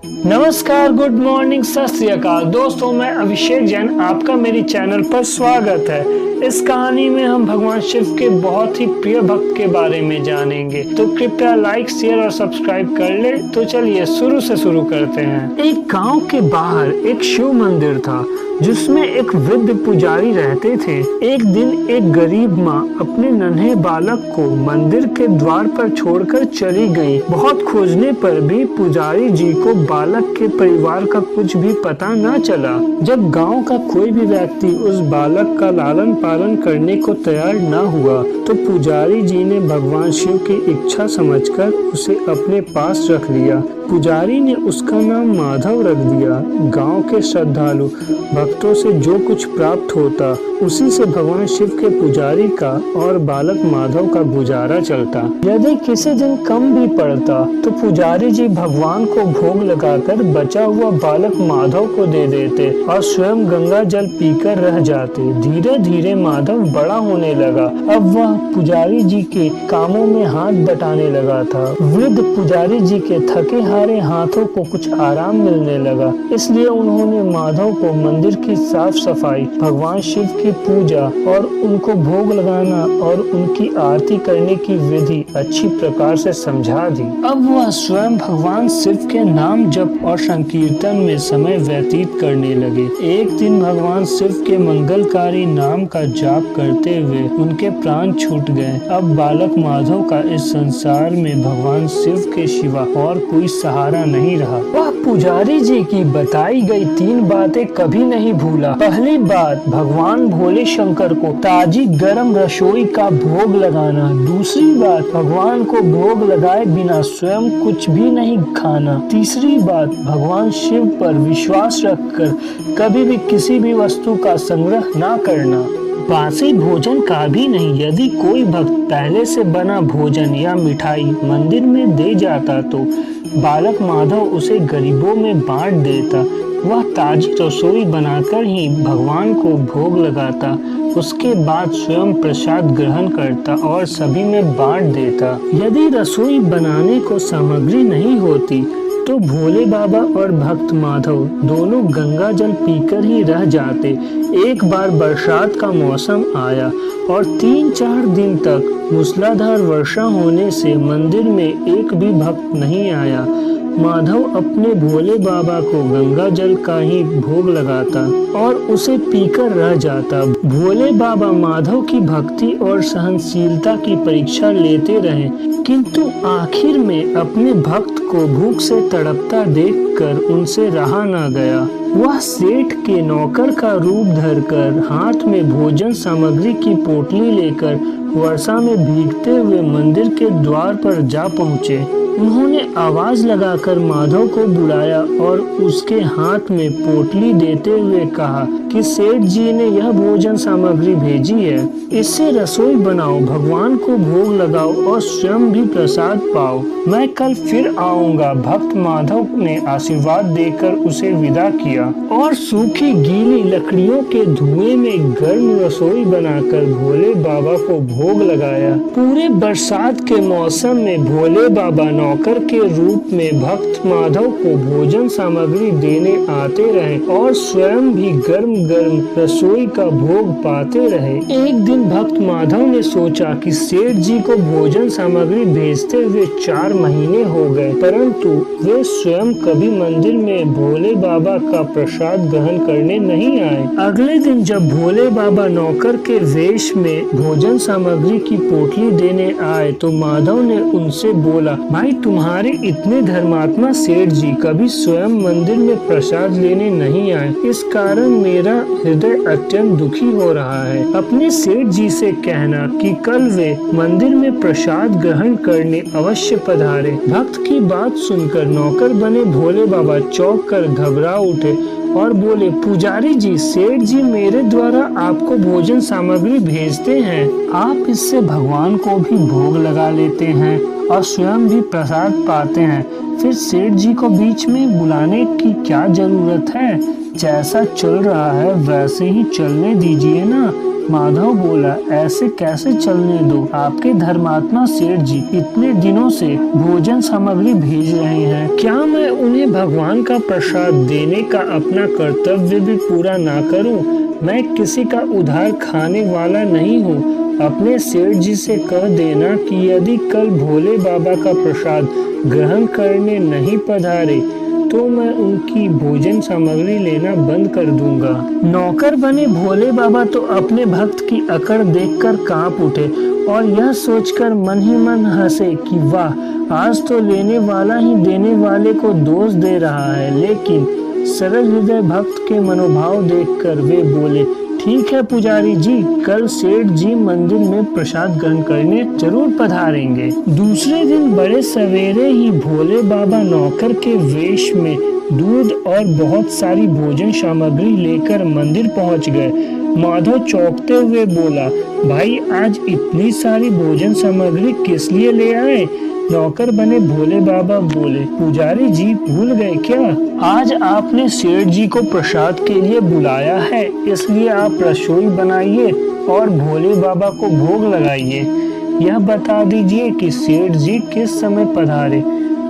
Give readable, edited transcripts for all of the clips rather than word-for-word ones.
नमस्कार, good morning, सत श्री अकाल दोस्तों। मैं अभिषेक जैन, आपका मेरी चैनल पर स्वागत है। इस कहानी में हम भगवान शिव के बहुत ही प्रिय भक्त के बारे में जानेंगे, तो कृपया लाइक, शेयर और सब्सक्राइब कर ले। तो चलिए शुरू करते हैं। एक गांव के बाहर एक शिव मंदिर था जिसमें एक वृद्ध पुजारी रहते थे। एक दिन एक गरीब माँ अपने नन्हे बालक को मंदिर के द्वार पर छोड़कर चली गई। बहुत खोजने पर भी पुजारी जी को बालक के परिवार का कुछ भी पता न चला। जब गांव का कोई भी व्यक्ति उस बालक का लालन पालन करने को तैयार न हुआ तो पुजारी जी ने भगवान शिव की इच्छा समझकर उसे अपने पास रख लिया। पुजारी ने उसका नाम माधव रख दिया। गांव के श्रद्धालु भक्तों से जो कुछ प्राप्त होता उसी से भगवान शिव के पुजारी का और बालक माधव का गुजारा चलता। यदि किसी दिन कम भी पड़ता तो पुजारी जी भगवान को भोग लगाकर बचा हुआ बालक माधव को दे देते और स्वयं गंगा जल पीकर रह जाते। धीरे धीरे माधव बड़ा होने लगा। अब वह पुजारी जी के कामों में हाथ बटाने लगा था। वृद्ध पुजारी जी के थके हारे हाथों को कुछ आराम मिलने लगा, इसलिए उन्होंने माधव को मंदिर की साफ सफाई, भगवान शिव की पूजा और उनको भोग लगाना और उनकी आरती करने की विधि अच्छी प्रकार से समझा दी। अब वह स्वयं भगवान शिव के नाम जप और संकीर्तन में समय व्यतीत करने लगे। एक दिन भगवान शिव के मंगलकारी नाम का जाप करते हुए उनके प्राण छूट गए। अब बालक माधव का इस संसार में भगवान शिव के सिवा और कोई सहारा नहीं रहा। वह पुजारी जी की बताई गई 3 बातें कभी नहीं भूला। पहली बात, भगवान भोले शंकर को ताजी गरम रसोई का भोग लगाना। दूसरी बात, भगवान को भोग लगाए बिना स्वयं कुछ भी नहीं खाना। तीसरी बात, भगवान शिव पर विश्वास रखकर कभी भी किसी भी वस्तु का संग्रह ना करना। बासी भोजन का भी नहीं। यदि कोई भक्त पहले से बना भोजन या मिठाई मंदिर में दे जाता तो बालक माधव उसे गरीबों में बांट देता। वह ताजी रसोई बनाकर ही भगवान को भोग लगाता, उसके बाद स्वयं प्रसाद ग्रहण करता और सभी में बांट देता। यदि रसोई बनाने को सामग्री नहीं होती तो भोले बाबा और भक्त माधव दोनों गंगा जल पीकर ही रह जाते। एक बार बरसात का मौसम आया और 3-4 दिन तक मूसलाधार वर्षा होने से मंदिर में एक भी भक्त नहीं आया। माधव अपने भोले बाबा को गंगा जल का ही भोग लगाता और उसे पीकर रह जाता। भोले बाबा माधव की भक्ति और सहनशीलता की परीक्षा लेते रहे, किंतु आखिर में अपने भक्त को भूख से तड़पता देखकर उनसे रहा न गया। वह सेठ के नौकर का रूप धरकर हाथ में भोजन सामग्री की पोटली लेकर वर्षा में भीगते हुए मंदिर के द्वार पर जा पहुँचे। उन्होंने आवाज लगाकर माधव को बुलाया और उसके हाथ में पोटली देते हुए कहा कि सेठ जी ने यह भोजन सामग्री भेजी है, इससे रसोई बनाओ, भगवान को भोग लगाओ और स्वयं भी प्रसाद पाओ। मैं कल फिर आऊंगा। भक्त माधव ने आशीर्वाद देकर उसे विदा किया और सूखी गीली लकड़ियों के धुएं में गर्म रसोई बनाकर भोले बाबा को भोग लगाया। पूरे बरसात के मौसम में भोले बाबा नौकर के रूप में भक्त माधव को भोजन सामग्री देने आते रहे और स्वयं भी गर्म गर्म रसोई का भोग पाते रहे। एक दिन भक्त माधव ने सोचा कि सेठ जी को भोजन सामग्री भेजते हुए 4 महीने हो गए, परंतु वे स्वयं कभी मंदिर में भोले बाबा का प्रसाद ग्रहण करने नहीं आए। अगले दिन जब भोले बाबा नौकर के वेश में भोजन सामग्री की पोटली देने आए तो माधव ने उनसे बोला, भाई तुम्हारे इतने धर्मात्मा सेठ जी कभी स्वयं मंदिर में प्रसाद लेने नहीं आए, इस कारण मेरा हृदय अत्यंत दुखी हो रहा है। अपने सेठ जी से कहना कि कल वे मंदिर में प्रसाद ग्रहण करने अवश्य पधारे। भक्त की बात सुनकर नौकर बने भोले बाबा चौंक कर घबरा उठे और बोले, पुजारी जी, सेठ जी मेरे द्वारा आपको भोजन सामग्री भेजते हैं, आप इससे भगवान को भी भोग लगा लेते हैं और स्वयं भी प्रसाद पाते हैं, फिर सेठ जी को बीच में बुलाने की क्या जरूरत है? जैसा चल रहा है वैसे ही चलने दीजिए ना। माधव बोला, ऐसे कैसे चलने दो, आपके धर्मात्मा सेठ जी इतने दिनों से भोजन सामग्री भेज रहे हैं, क्या मैं उन्हें भगवान का प्रसाद देने का अपना कर्तव्य भी पूरा ना करूं? मैं किसी का उधार खाने वाला नहीं हूँ। अपने सेठ जी से कह देना कि यदि कल भोले बाबा का प्रसाद ग्रहण करने नहीं पधारे तो मैं उनकी भोजन सामग्री लेना बंद कर दूंगा। नौकर बने भोले बाबा तो अपने भक्त की अकड़ देखकर कांप उठे और यह सोचकर मन ही मन हंसे कि वाह, आज तो लेने वाला ही देने वाले को दोष दे रहा है। लेकिन सरल हृदय भक्त के मनोभाव देखकर वे बोले, ठीक है पुजारी जी, कल सेठ जी मंदिर में प्रसाद ग्रहण करने जरूर पधारेंगे। दूसरे दिन बड़े सवेरे ही भोले बाबा नौकर के वेश में दूध और बहुत सारी भोजन सामग्री लेकर मंदिर पहुंच गए। माधव चौंकते हुए बोला, भाई आज इतनी सारी भोजन सामग्री किस लिए ले आए? नौकर बने भोले बाबा बोले, पुजारी जी भूल गए क्या? आज आपने सेठ जी को प्रसाद के लिए बुलाया है, इसलिए आप रसोई बनाइए और भोले बाबा को भोग लगाइए। यह बता दीजिए कि सेठ जी किस समय पधारे।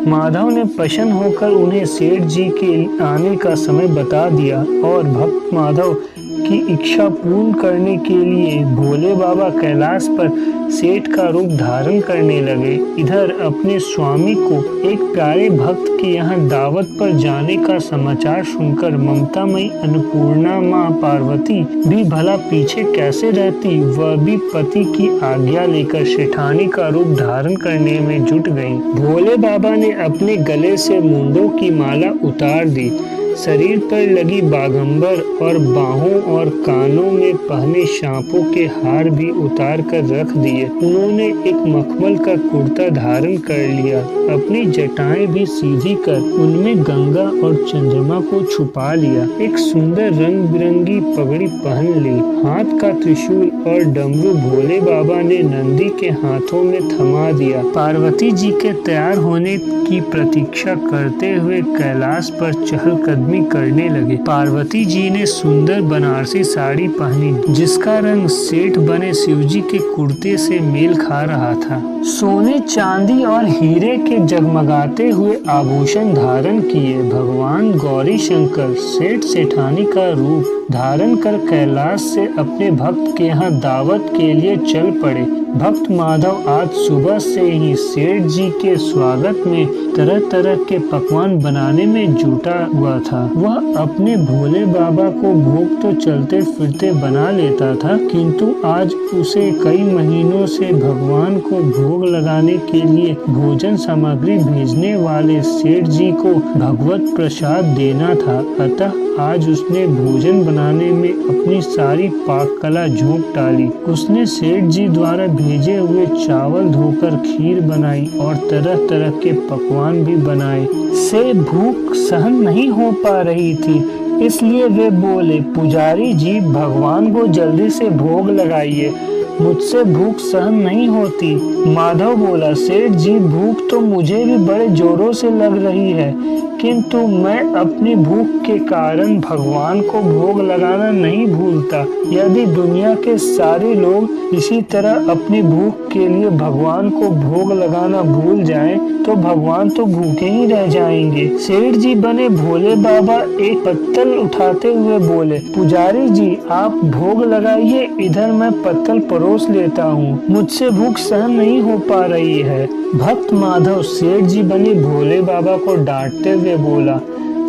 माधव ने प्रसन्न होकर उन्हें सेठ जी के आने का समय बता दिया और भक्त माधव की इच्छा पूर्ण करने के लिए भोले बाबा कैलाश पर सेठ का रूप धारण करने लगे। इधर अपने स्वामी को एक प्यारे भक्त के यहाँ दावत पर जाने का समाचार सुनकर ममतामयी अन्नपूर्णा माँ पार्वती भी भला पीछे कैसे रहती, वह भी पति की आज्ञा लेकर सेठानी का रूप धारण करने में जुट गई। भोले बाबा ने अपने गले से मुंडों की माला उतार दी, शरीर पर लगी बाघंबर और बाहों और कानों में पहने सांपों के हार भी उतार कर रख दिए। उन्होंने एक मखमल का कुर्ता धारण कर लिया, अपनी जटाएं भी सीधी कर उनमें गंगा और चंद्रमा को छुपा लिया। एक सुंदर रंग बिरंगी पगड़ी पहन ली, हाथ का त्रिशूल और डमरू भोले बाबा ने नंदी के हाथों में थमा दिया। पार्वती जी के तैयार होने की प्रतीक्षा करते हुए कैलाश पर चहलकदमी करने लगे। पार्वती जी ने सुंदर बनारसी साड़ी पहनी जिसका रंग सेठ बने शिवजी के कुर्ते से मेल खा रहा था। सोने चांदी और हीरे के जगमगाते हुए आभूषण धारण किए भगवान गौरी शंकर सेठ सेठानी का रूप धारण कर कैलाश से अपने भक्त के यहाँ दावत के लिए चल पड़े। भक्त माधव आज सुबह से ही सेठ जी के स्वागत में तरह तरह के पकवान बनाने में जुटा हुआ था। वह अपने भोले बाबा को भोग तो चलते फिरते बना लेता था, किंतु आज उसे कई महीनों से भगवान को भोग लगाने के लिए भोजन सामग्री भेजने वाले सेठ जी को भगवत प्रसाद देना था। अतः आज उसने भोजन बनाने में अपनी सारी पाक कला झोंक डाली। उसने सेठ जी द्वारा भेजे हुए चावल धोकर खीर बनाई और तरह तरह के पकवान भी बनाए। से भूख सहन नहीं हो पा रही थी, इसलिए वे बोले, पुजारी जी भगवान को जल्दी से भोग लगाइए, मुझसे भूख सहन नहीं होती। माधव बोला, सेठ जी भूख तो मुझे भी बड़े जोरों से लग रही है, किंतु मैं अपनी भूख के कारण भगवान को भोग लगाना नहीं भूलता। यदि दुनिया के सारे लोग इसी तरह अपनी भूख के लिए भगवान को भोग लगाना भूल जाएं, तो भगवान तो भूखे ही रह जाएंगे। सेठ जी बने भोले बाबा एक पत्तल उठाते हुए बोले, पुजारी जी आप भोग लगाइए, इधर मैं पत्तल परोस लेता हूँ, मुझसे भूख सहन नहीं हो पा रही है। भक्त माधव सेठ जी बने भोले बाबा को डांटते हुए बोला,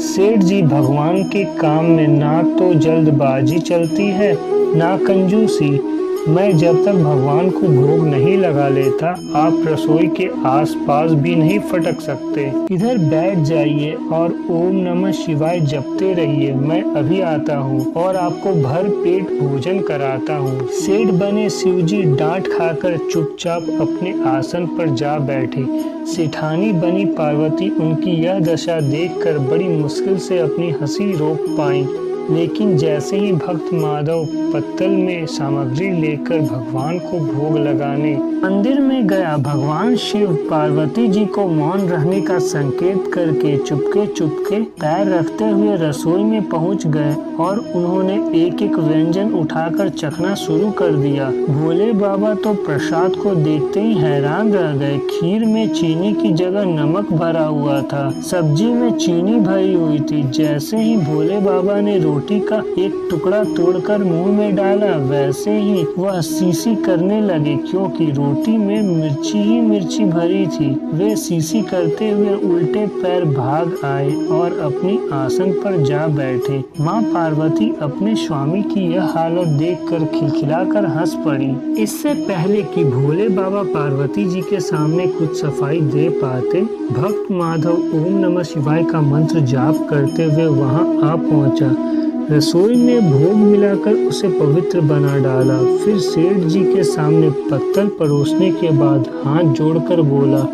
सेठ जी भगवान के काम में ना तो जल्दबाजी चलती है ना कंजूसी। मैं जब तक भगवान को भोग नहीं लगा लेता आप रसोई के आसपास भी नहीं फटक सकते। इधर बैठ जाइए और ओम नमः शिवाय जपते रहिए, मैं अभी आता हूँ और आपको भर पेट भोजन कराता हूँ। सेठ बने शिवजी डांट खाकर चुपचाप अपने आसन पर जा बैठे। सेठानी बनी पार्वती उनकी यह दशा देखकर बड़ी मुश्किल से अपनी हंसी रोक पाई। लेकिन जैसे ही भक्त माधव पत्तल में सामग्री लेकर भगवान को भोग लगाने मंदिर में गया, भगवान शिव पार्वती जी को मौन रहने का संकेत करके चुपके चुपके पैर रखते हुए रसोई में पहुंच गए और उन्होंने एक एक व्यंजन उठाकर चखना शुरू कर दिया। भोले बाबा तो प्रसाद को देखते ही हैरान रह गए। खीर में चीनी की जगह नमक भरा हुआ था, सब्जी में चीनी भरी हुई थी। जैसे ही भोले बाबा ने रोटी का एक टुकड़ा तोड़कर मुंह में डाला, वैसे ही वह सीसी करने लगे, क्योंकि रोटी में मिर्ची ही मिर्ची भरी थी। वे सीसी करते हुए उल्टे पैर भाग आए और अपनी आसन पर जा बैठे। माँ पार्वती अपने स्वामी की यह हालत देखकर खिलखिलाकर हंस पड़ी। इससे पहले कि भोले बाबा पार्वती जी के सामने कुछ सफाई दे पाते, भक्त माधव ओम नमः शिवाय का मंत्र जाप करते हुए वहां आ पहुंचा। रसोई में भोग मिलाकर उसे पवित्र बना डाला। फिर सेठ जी के सामने पत्तल परोसने के बाद हाथ जोड़कर बोला,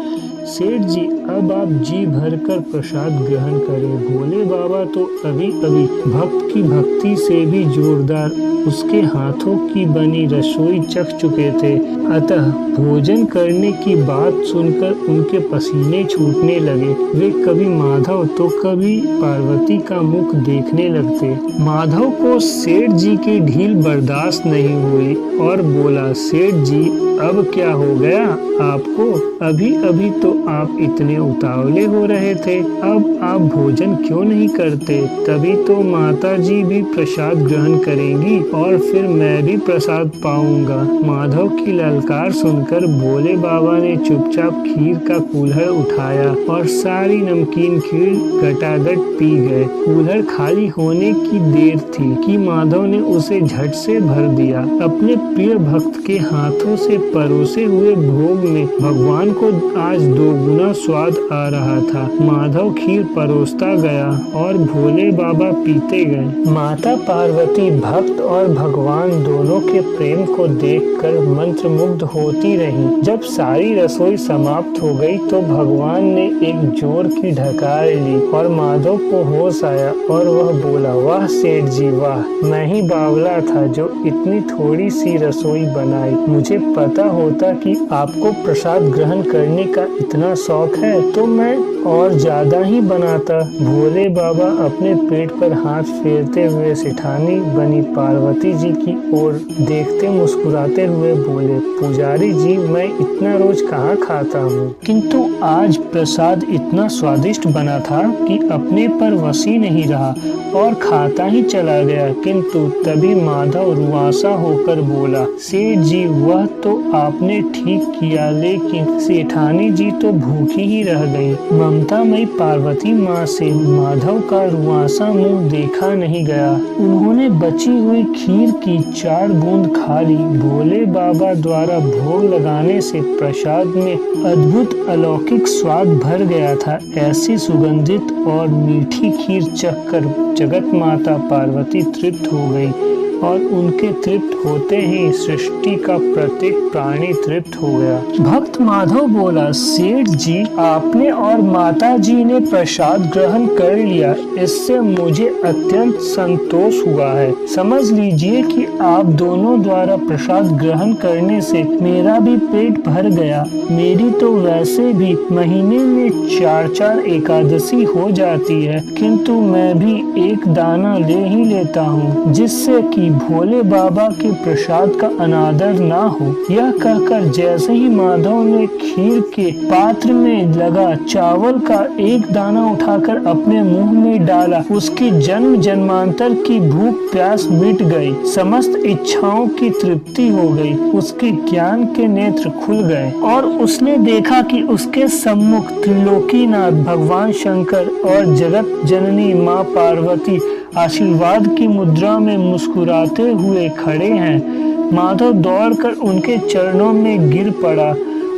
सेठ जी अब आप जी भरकर प्रसाद ग्रहण करें। भोले बाबा तो अभी अभी भक्त की भक्ति से भी जोरदार उसके हाथों की बनी रसोई चख चुके थे, अतः भोजन करने की बात सुनकर उनके पसीने छूटने लगे। वे कभी माधव तो कभी पार्वती का मुख देखने लगते। माधव को सेठ जी की ढील बर्दाश्त नहीं हुई और बोला, सेठ जी अब क्या हो गया आपको? अभी अभी तो आप इतने उतावले हो रहे थे, अब आप भोजन क्यों नहीं करते? तभी तो माता जी भी प्रसाद ग्रहण करेंगी और फिर मैं भी प्रसाद पाऊंगा। माधव की ललकार सुनकर भोले बाबा ने चुपचाप खीर का कूल्हड़ उठाया और सारी नमकीन खीर गटागट पी गए। कूल्हड़ खाली होने की देर थी कि माधव ने उसे झट से भर दिया। अपने प्रिय भक्त के हाथों से परोसे हुए भोग में भगवान को आज दोगुना स्वाद आ रहा था। माधव खीर परोसता गया और भोले बाबा पीते गए। माता पार्वती भक्त और भगवान दोनों के प्रेम को देखकर मंत्रमुग्ध होती रही। जब सारी रसोई समाप्त हो गई तो भगवान ने एक जोर की ढकार ली और माधव को होश आया और वह बोला, वाह सेठ जी वाह, मैं ही बावला था जो इतनी थोड़ी सी रसोई बनाई। मुझे पता होता कि आपको प्रसाद ग्रहण करने का इतना शौक है तो मैं और ज्यादा ही बनाता। भोले बाबा अपने पेट पर हाथ फेरते हुए सेठानी बनी पार्वती जी की ओर देखते मुस्कुराते हुए बोले, पुजारी जी मैं इतना रोज कहाँ खाता हूँ, किंतु आज प्रसाद इतना स्वादिष्ट बना था कि अपने पर वसी नहीं रहा और खाता ही चला गया। किंतु तभी माधव रुआसा होकर बोला, सेठ जी वह तो आपने ठीक किया, लेकिन सेठानी जी तो भूखी ही रह गई। ममतामयी पार्वती माँ से माधव का रुआसा मुंह देखा नहीं गया। उन्होंने बची हुई खीर की 4 बूंद खा ली। भोले बाबा द्वारा भोग लगाने से प्रसाद में अद्भुत अलौकिक स्वाद भर गया था। ऐसी सुगंधित और मीठी खीर चखकर जगत माता पार्वती तृप्त हो गई और उनके तृप्त होते ही सृष्टि का प्रत्येक प्राणी तृप्त हो गया। भक्त माधव बोला, सेठ जी आपने और माता जी ने प्रसाद ग्रहण कर लिया, इससे मुझे अत्यंत संतोष हुआ है। समझ लीजिए कि आप दोनों द्वारा प्रसाद ग्रहण करने से मेरा भी पेट भर गया। मेरी तो वैसे भी महीने में 4-4 एकादशी हो जाती है, किंतु मैं भी एक दाना ले ही लेता हूँ, जिससे कि भोले बाबा के प्रसाद का अनादर ना हो। यह कहकर जैसे ही माधव ने खीर के पात्र में लगा चावल का एक दाना उठाकर अपने मुंह में डाला, उसकी जन्म जन्मांतर की भूख प्यास मिट गई, समस्त इच्छाओं की तृप्ति हो गई, उसके ज्ञान के नेत्र खुल गए और उसने देखा कि उसके सम्मुख त्रिलोकीनाथ भगवान शंकर और जगत जननी माँ पार्वती आशीर्वाद की मुद्रा में मुस्कुराते हुए खड़े हैं। माधव दौड़कर उनके चरणों में गिर पड़ा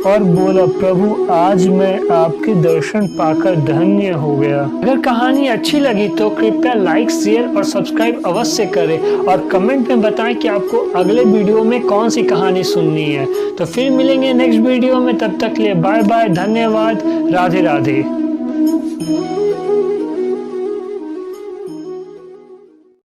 और बोला, प्रभु आज मैं आपके दर्शन पाकर धन्य हो गया। अगर कहानी अच्छी लगी तो कृपया लाइक, शेयर और सब्सक्राइब अवश्य करें और कमेंट में बताएं कि आपको अगले वीडियो में कौन सी कहानी सुननी है। तो फिर मिलेंगे नेक्स्ट वीडियो में, तब तक के लिए बाय बाय, धन्यवाद, राधे राधे।